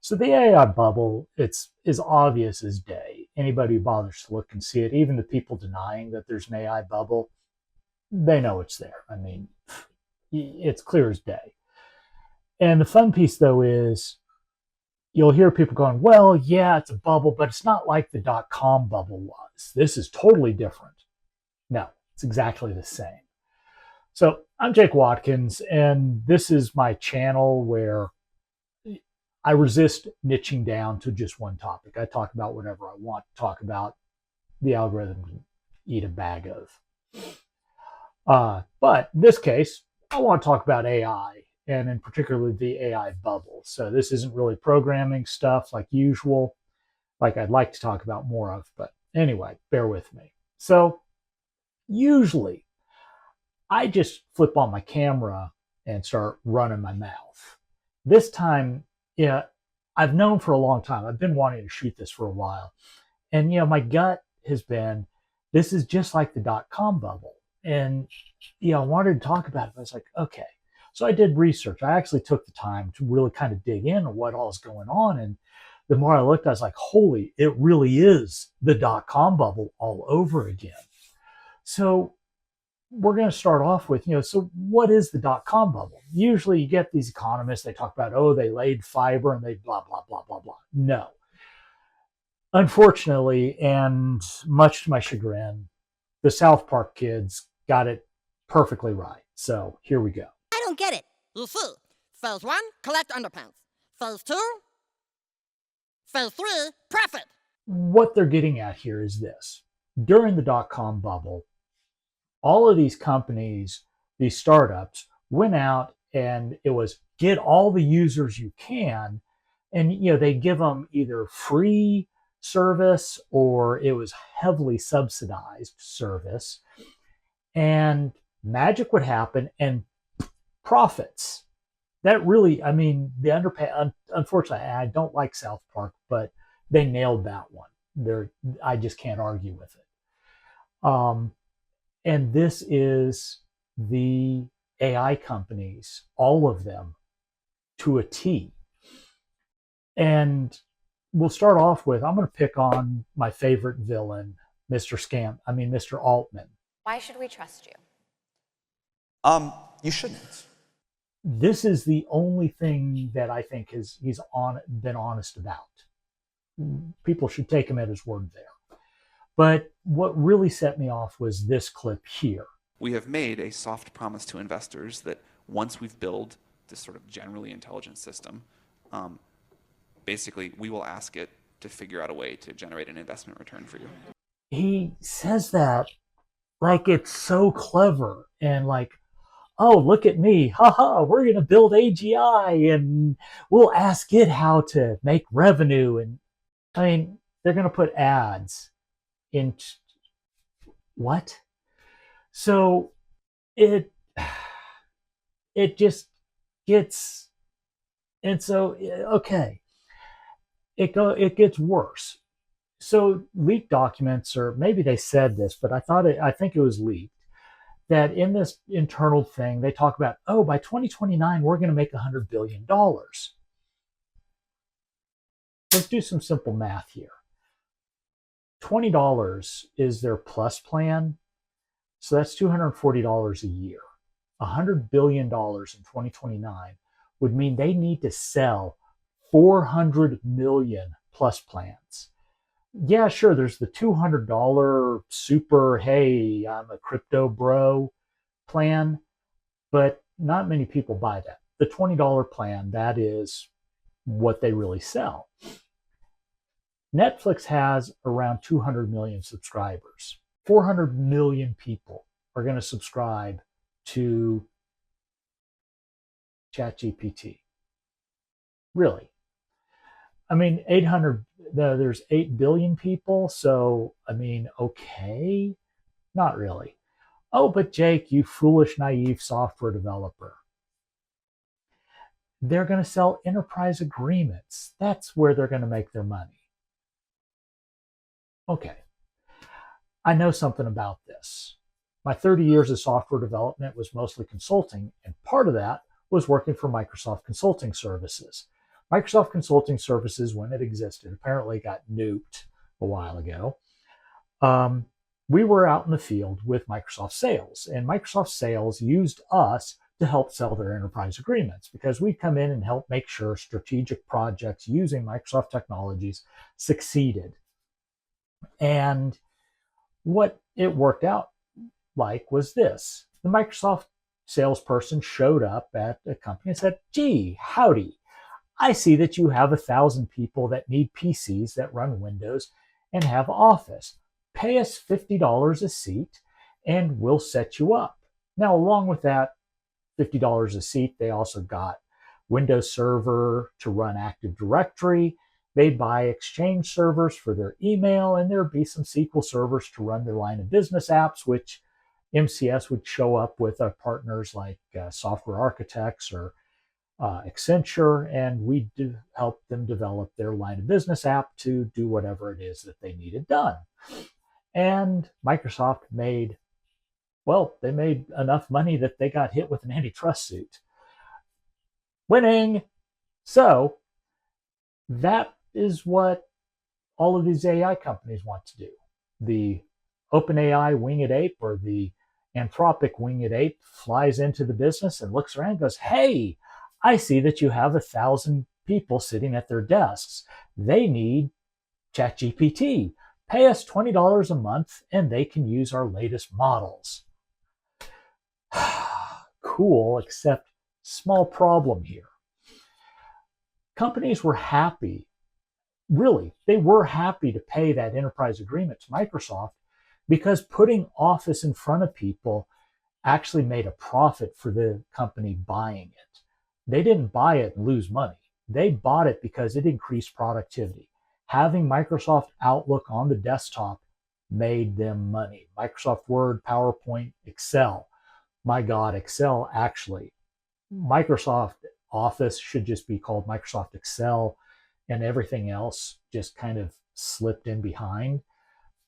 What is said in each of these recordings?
So the AI bubble, it's as obvious as day. Anybody who bothers to look can see it. Even the people denying that there's an AI bubble, they know it's there. I mean, it's clear as day. And the fun piece, though, is you'll hear people going, well, yeah, it's a bubble, but it's not like the dot-com bubble was. This is totally different. No, it's exactly the same. So I'm Jake Watkins, and this is my channel where I resist niching down to just one topic. I talk about whatever I want to talk about. The algorithm can eat a bag of. But in this case, I want to talk about AI, and in particular the AI bubble. So this isn't really programming stuff like usual, like I'd like to talk about more of. But anyway, bear with me. So usually I just flip on my camera and start running my mouth. This time, yeah, I've known for a long time. I've been wanting to shoot this for a while. And, my gut has been, this is just like the dot-com bubble. And, I wanted to talk about it. I was like, okay. So I did research. I actually took the time to really kind of dig in on what all is going on. And the more I looked, I was like, holy, it really is the dot-com bubble all over again. So we're going to start off with, so what is the dot-com bubble? Usually you get these economists, they talk about, oh, they laid fiber and they blah, blah, blah, blah, blah. No. Unfortunately, and much to my chagrin, the South Park kids got it perfectly right. So here we go. I don't get it. You see, phase 1, collect underpants. Phase 2, phase 3, profit. What they're getting at here is this. During the dot-com bubble, all of these companies, these startups, went out and it was get all the users you can. And, they give them either free service or it was heavily subsidized service. And magic would happen and profits. That really, the underpay, unfortunately, I don't like South Park, but they nailed that one. I just can't argue with it. And this is the AI companies, all of them, to a T. And we'll start off with, I'm going to pick on my favorite villain, Mr. Altman. Why should we trust you? You shouldn't. This is the only thing that I think he's been honest about. People should take him at his word there. But what really set me off was this clip here. We have made a soft promise to investors that once we've built this sort of generally intelligent system, basically we will ask it to figure out a way to generate an investment return for you. He says that like it's so clever and like, oh, look at me. Haha, we're going to build AGI and we'll ask it how to make revenue. And they're going to put ads in what? So it just gets, and so okay, it gets worse. So leaked documents, or maybe they said this, but I think it was leaked, that in this internal thing they talk about, oh, by 2029 we're going to make $100 billion. Let's do some simple math here. $20 is their plus plan. So that's $240 a year. $100 billion in 2029 would mean they need to sell 400 million plus plans. Yeah, sure, there's the $200 super, hey, I'm a crypto bro plan, but not many people buy that. The $20 plan, that is what they really sell. Netflix has around 200 million subscribers. 400 million people are going to subscribe to ChatGPT. Really. 800, there's 8 billion people, so, okay, not really. Oh, but Jake, you foolish, naive software developer. They're going to sell enterprise agreements. That's where they're going to make their money. Okay, I know something about this. My 30 years of software development was mostly consulting, and part of that was working for Microsoft Consulting Services. Microsoft Consulting Services, when it existed, apparently got nuked a while ago. We were out in the field with Microsoft Sales, and Microsoft Sales used us to help sell their enterprise agreements because we'd come in and help make sure strategic projects using Microsoft technologies succeeded. And what it worked out like was this. The Microsoft salesperson showed up at a company and said, "Gee, howdy. I see that you have 1,000 people that need PCs that run Windows and have Office. Pay us $50 a seat and we'll set you up." Now, along with that $50 a seat, they also got Windows Server to run Active Directory. They'd buy Exchange servers for their email, and there'd be some SQL servers to run their line of business apps, which MCS would show up with partners like Software Architects or Accenture, and we help them develop their line of business app to do whatever it is that they needed done. And Microsoft made enough money that they got hit with an antitrust suit. Winning! So that is what all of these AI companies want to do. The OpenAI winged ape or the Anthropic winged ape flies into the business and looks around and goes, "Hey, I see that you have 1,000 people sitting at their desks. They need ChatGPT. Pay us $20 a month and they can use our latest models." Cool, except small problem here. Companies were happy, really, they were happy to pay that enterprise agreement to Microsoft because putting Office in front of people actually made a profit for the company buying it. They didn't buy it and lose money. They bought it because it increased productivity. Having Microsoft Outlook on the desktop made them money. Microsoft Word, PowerPoint, Excel. My God, Excel actually. Microsoft Office should just be called Microsoft Excel, and everything else just kind of slipped in behind.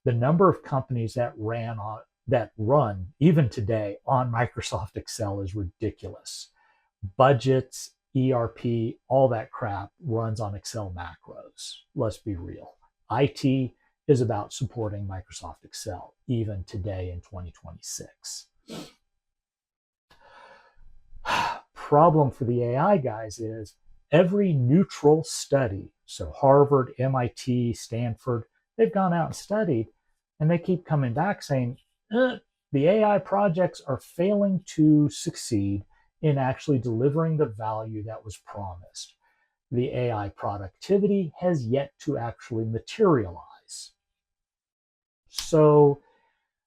The number of companies that run even today on Microsoft Excel is ridiculous. Budgets, ERP, all that crap runs on Excel macros. Let's be real. IT is about supporting Microsoft Excel, even today in 2026. Problem for the AI guys is every neutral study, so Harvard, MIT, Stanford, they've gone out and studied, and they keep coming back saying, the AI projects are failing to succeed in actually delivering the value that was promised. The AI productivity has yet to actually materialize. So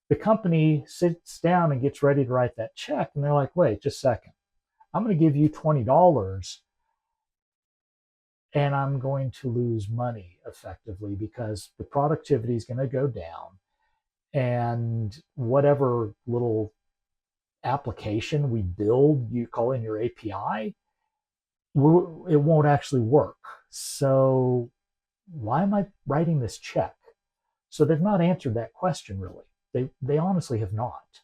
the company sits down and gets ready to write that check, and they're like, "Wait, just a second. I'm going to give you $20 and I'm going to lose money effectively because the productivity is going to go down, and whatever little application we build, you call in your API, it won't actually work. So why am I writing this check?" So they've not answered that question really. They honestly have not.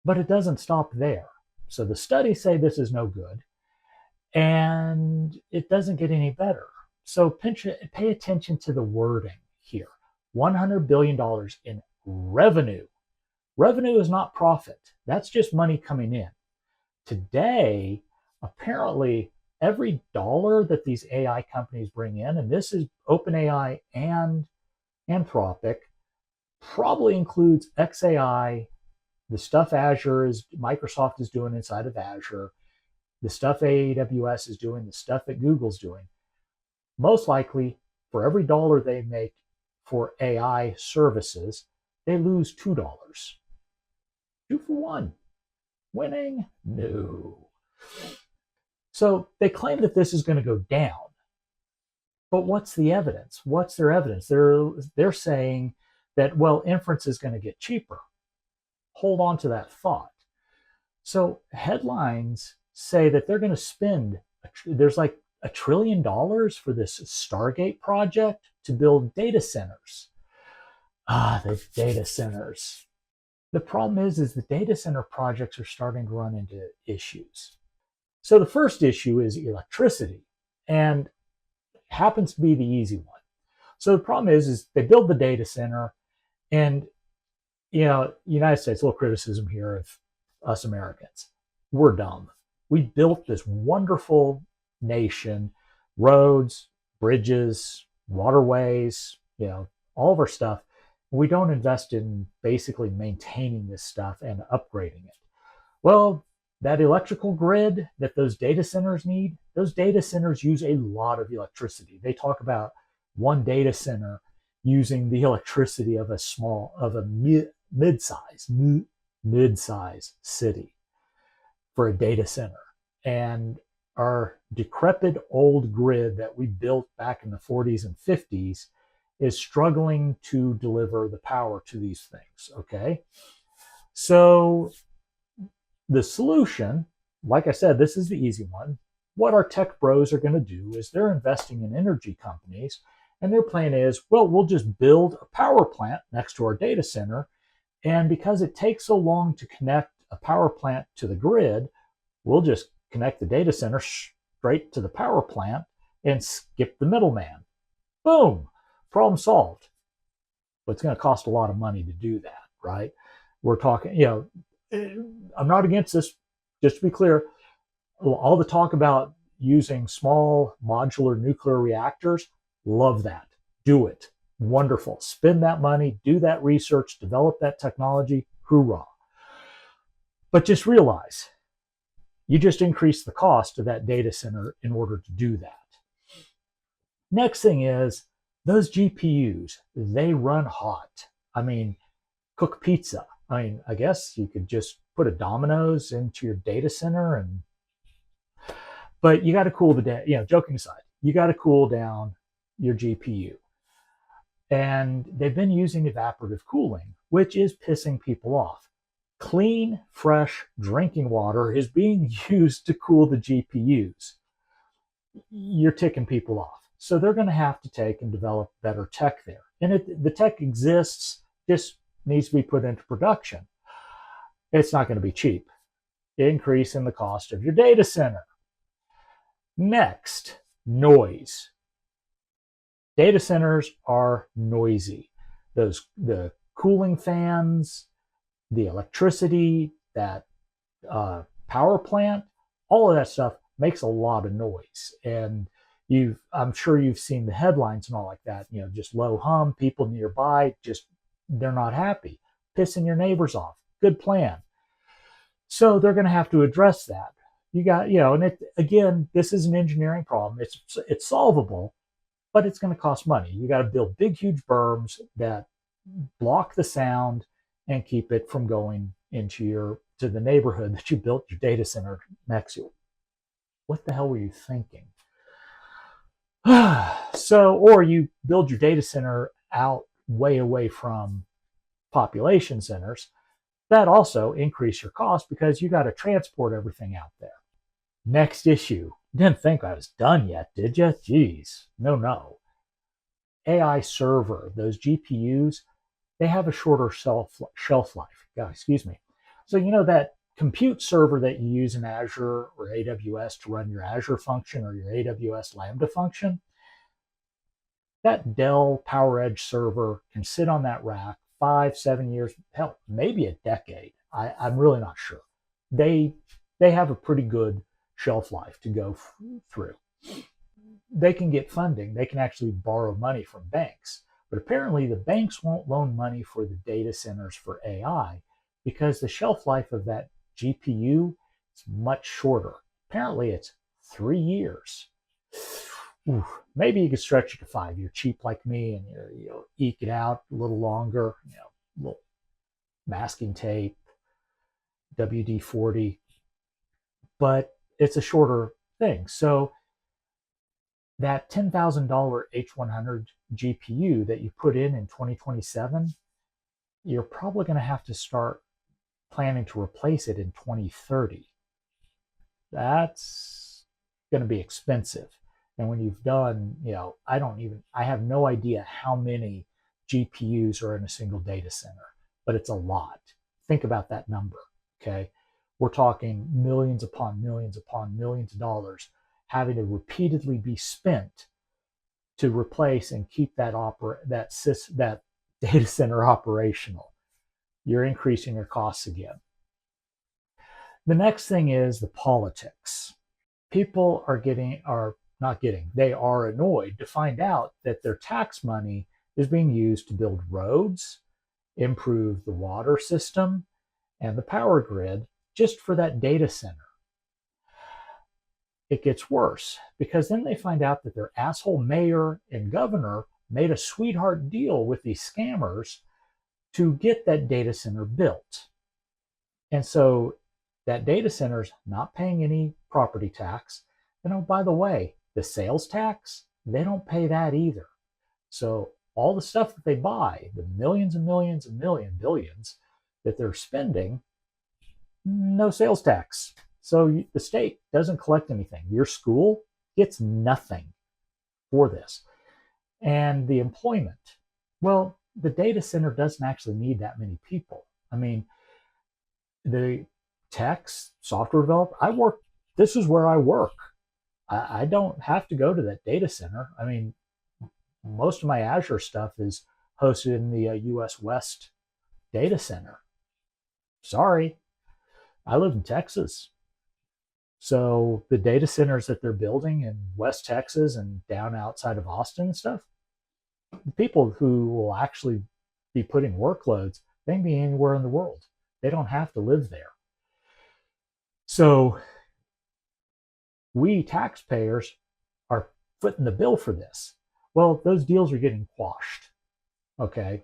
But it doesn't stop there. So the studies say this is no good, and it doesn't get any better. So pay attention to the wording here. $100 billion in revenue. Revenue is not profit. That's just money coming in. Today, apparently, every dollar that these AI companies bring in, and this is OpenAI and Anthropic, probably includes XAI, the stuff Microsoft is doing inside of Azure, the stuff AWS is doing, the stuff that Google's doing. Most likely, for every dollar they make for AI services, they lose $2. 2 for 1. Winning? No. So they claim that this is going to go down. But what's the evidence? What's their evidence? They're saying that, well, inference is going to get cheaper. Hold on to that thought. So headlines say that they're going to spend, there's like $1 trillion for this Stargate project to build data centers. The data centers. The problem is the data center projects are starting to run into issues. So the first issue is electricity. And happens to be the easy one. So the problem is they build the data center, and United States, a little criticism here of us Americans. We're dumb. We built this wonderful nation, roads, bridges, waterways, all of our stuff. We don't invest in basically maintaining this stuff and upgrading it. Well, that electrical grid that those data centers need, those data centers use a lot of electricity. They talk about one data center using the electricity of a mid-size city for a data center. And our decrepit old grid that we built back in the 40s and 50s is struggling to deliver the power to these things. Okay. So the solution, like I said, this is the easy one. What our tech bros are going to do is they're investing in energy companies, and their plan is, well, we'll just build a power plant next to our data center. And because it takes so long to connect a power plant to the grid, we'll just connect the data center straight to the power plant and skip the middleman. Boom, problem solved. But it's going to cost a lot of money to do that, right? We're talking, I'm not against this, just to be clear. All the talk about using small modular nuclear reactors, love that. Do it. Wonderful. Spend that money, do that research, develop that technology. Hoorah. But just realize, you just increase the cost of that data center in order to do that. Next thing is, those GPUs, they run hot. I mean, cook pizza. I guess you could just put a Domino's into your data center, but you got to cool the day. Joking aside, you got to cool down your GPU. And they've been using evaporative cooling, which is pissing people off. Clean, fresh drinking water is being used to cool the GPUs. You're ticking people off. So they're going to have to take and develop better tech there. And the tech exists, just needs to be put into production. It's not going to be cheap. Increase in the cost of your data center. Next, noise. Data centers are noisy. The cooling fans, the electricity, that power plant, all of that stuff makes a lot of noise. And I'm sure you've seen the headlines and all like that. Just low hum, people nearby, they're not happy, pissing your neighbors off. Good plan. So they're going to have to address that. And again, this is an engineering problem. It's solvable, but it's going to cost money. You got to build big, huge berms that block the sound and keep it from going to the neighborhood that you built your data center next to. What the hell were you thinking? Or you build your data center out way away from population centers. That also increase your cost because you got to transport everything out there. Next issue. Didn't think I was done yet, did you? Jeez. No. AI server, those GPUs, they have a shorter shelf life. Excuse me. So that compute server that you use in Azure or AWS to run your Azure function or your AWS Lambda function, that Dell PowerEdge server can sit on that rack 5-7 years, hell, maybe a decade. I'm really not sure. They have a pretty good shelf life to go through. They can get funding. They can actually borrow money from banks. But apparently the banks won't loan money for the data centers for AI because the shelf life of that GPU is much shorter. Apparently it's 3 years. Ooh, maybe you could stretch it to 5. You're cheap like me and you'll eke it out a little longer, little masking tape, WD-40, but it's a shorter thing. So that $10,000 H100 GPU that you put in 2027, you're probably going to have to start planning to replace it in 2030. That's going to be expensive. And when you've done, I have no idea how many GPUs are in a single data center, but it's a lot. Think about that number, okay? We're talking millions upon millions upon millions of dollars having to repeatedly be spent to replace and keep that data center operational. You're increasing your costs again. The next thing is the politics. People they are annoyed to find out that their tax money is being used to build roads, improve the water system and the power grid just for that data center. It gets worse because then they find out that their asshole mayor and governor made a sweetheart deal with these scammers to get that data center built. And so that data center's not paying any property tax. And oh, by the way, the sales tax, they don't pay that either. So all the stuff that they buy, the millions and millions and billions that they're spending, no sales tax. So the state doesn't collect anything. Your school gets nothing for this. And the employment, well, the data center doesn't actually need that many people. I mean, the techs, software developer, this is where I work. I don't have to go to that data center. I mean, most of my Azure stuff is hosted in the US West data center. Sorry, I live in Texas. So the data centers that they're building in West Texas and down outside of Austin and stuff, the people who will actually be putting workloads, they can be anywhere in the world. They don't have to live there. So we taxpayers are footing the bill for this. Well, those deals are getting quashed. Okay,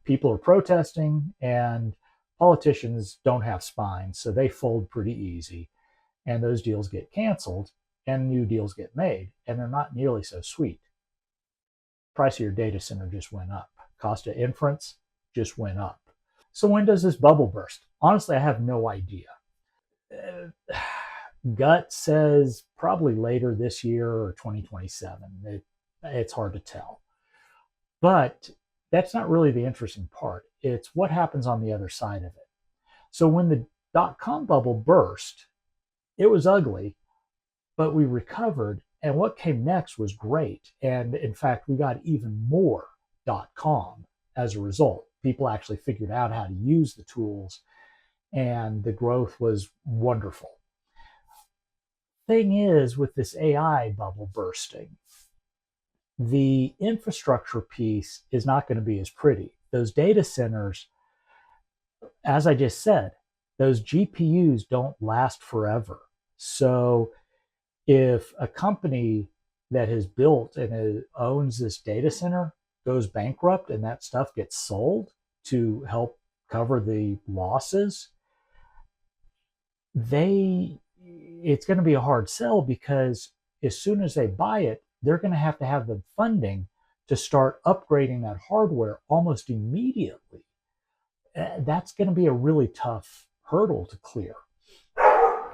people are protesting, and politicians don't have spines, so they fold pretty easy. And those deals get canceled, and new deals get made, and they're not nearly so sweet. Price of your data center just went up. Cost of inference just went up. So when does this bubble burst? Honestly, I have no idea. Gut says probably later this year or 2027. It's hard to tell. But that's not really the interesting part. It's what happens on the other side of it. So when the dot-com bubble burst, it was ugly, but we recovered. And what came next was great. And in fact, we got even more .com as a result. People actually figured out how to use the tools, and the growth was wonderful. Thing is, with this AI bubble bursting, the infrastructure piece is not going to be as pretty. Those data centers, as I just said, those GPUs don't last forever. So if a company that has built and owns this data center goes bankrupt and that stuff gets sold to help cover the losses, it's going to be a hard sell, because as soon as they buy it, they're going to have the funding to start upgrading that hardware almost immediately. That's going to be a really tough hurdle to clear.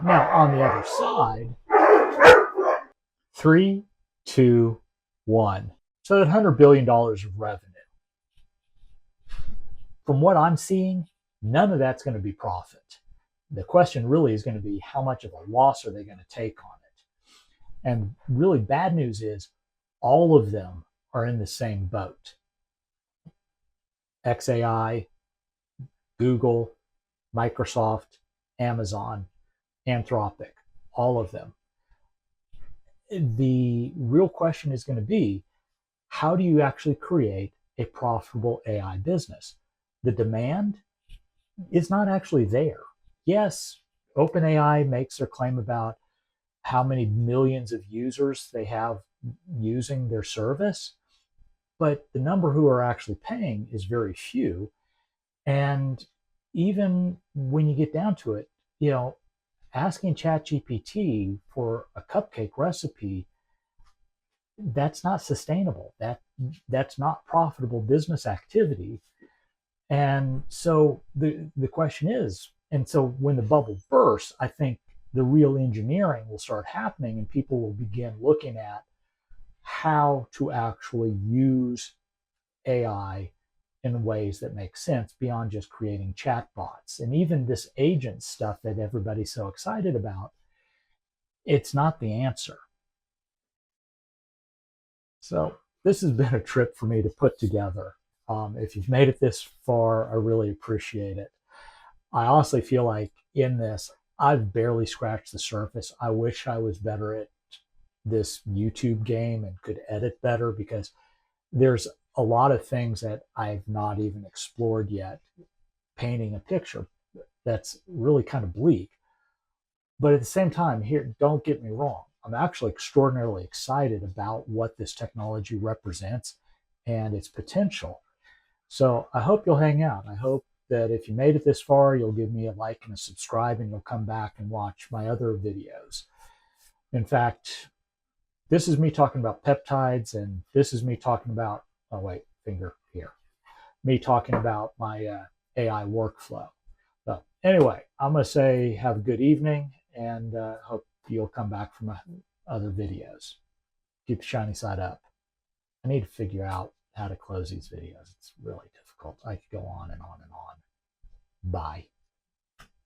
Now, on the other side, 3, 2, 1. So that $100 billion of revenue. From what I'm seeing, none of that's going to be profit. The question really is going to be, how much of a loss are they going to take on it? And really bad news is all of them are in the same boat. XAI, Google, Microsoft, Amazon, Anthropic, all of them. The real question is going to be, how do you actually create a profitable AI business? The demand is not actually there. Yes, OpenAI makes their claim about how many millions of users they have using their service, but the number who are actually paying is very few. And even when you get down to it, asking ChatGPT for a cupcake recipe, that's not sustainable. That's not profitable business activity. And so the question is, and so when the bubble bursts, I think the real engineering will start happening, and people will begin looking at how to actually use AI in ways that make sense beyond just creating chatbots. And even this agent stuff that everybody's so excited about, it's not the answer. So this has been a trip for me to put together. If you've made it this far, I really appreciate it. I honestly feel like in this, I've barely scratched the surface. I wish I was better at this YouTube game and could edit better, because there's a lot of things that I've not even explored yet, painting a picture that's really kind of bleak. But at the same time, here, don't get me wrong, I'm actually extraordinarily excited about what this technology represents and its potential. So I hope you'll hang out. I hope that if you made it this far, you'll give me a like and a subscribe, and you'll come back and watch my other videos. In fact, this is me talking about peptides, and this is me talking about, oh wait, finger here, me talking about my AI workflow. So anyway, I'm going to say have a good evening, and hope you'll come back for my other videos. Keep the shiny side up. I need to figure out how to close these videos. It's really difficult. I could go on and on and on. Bye.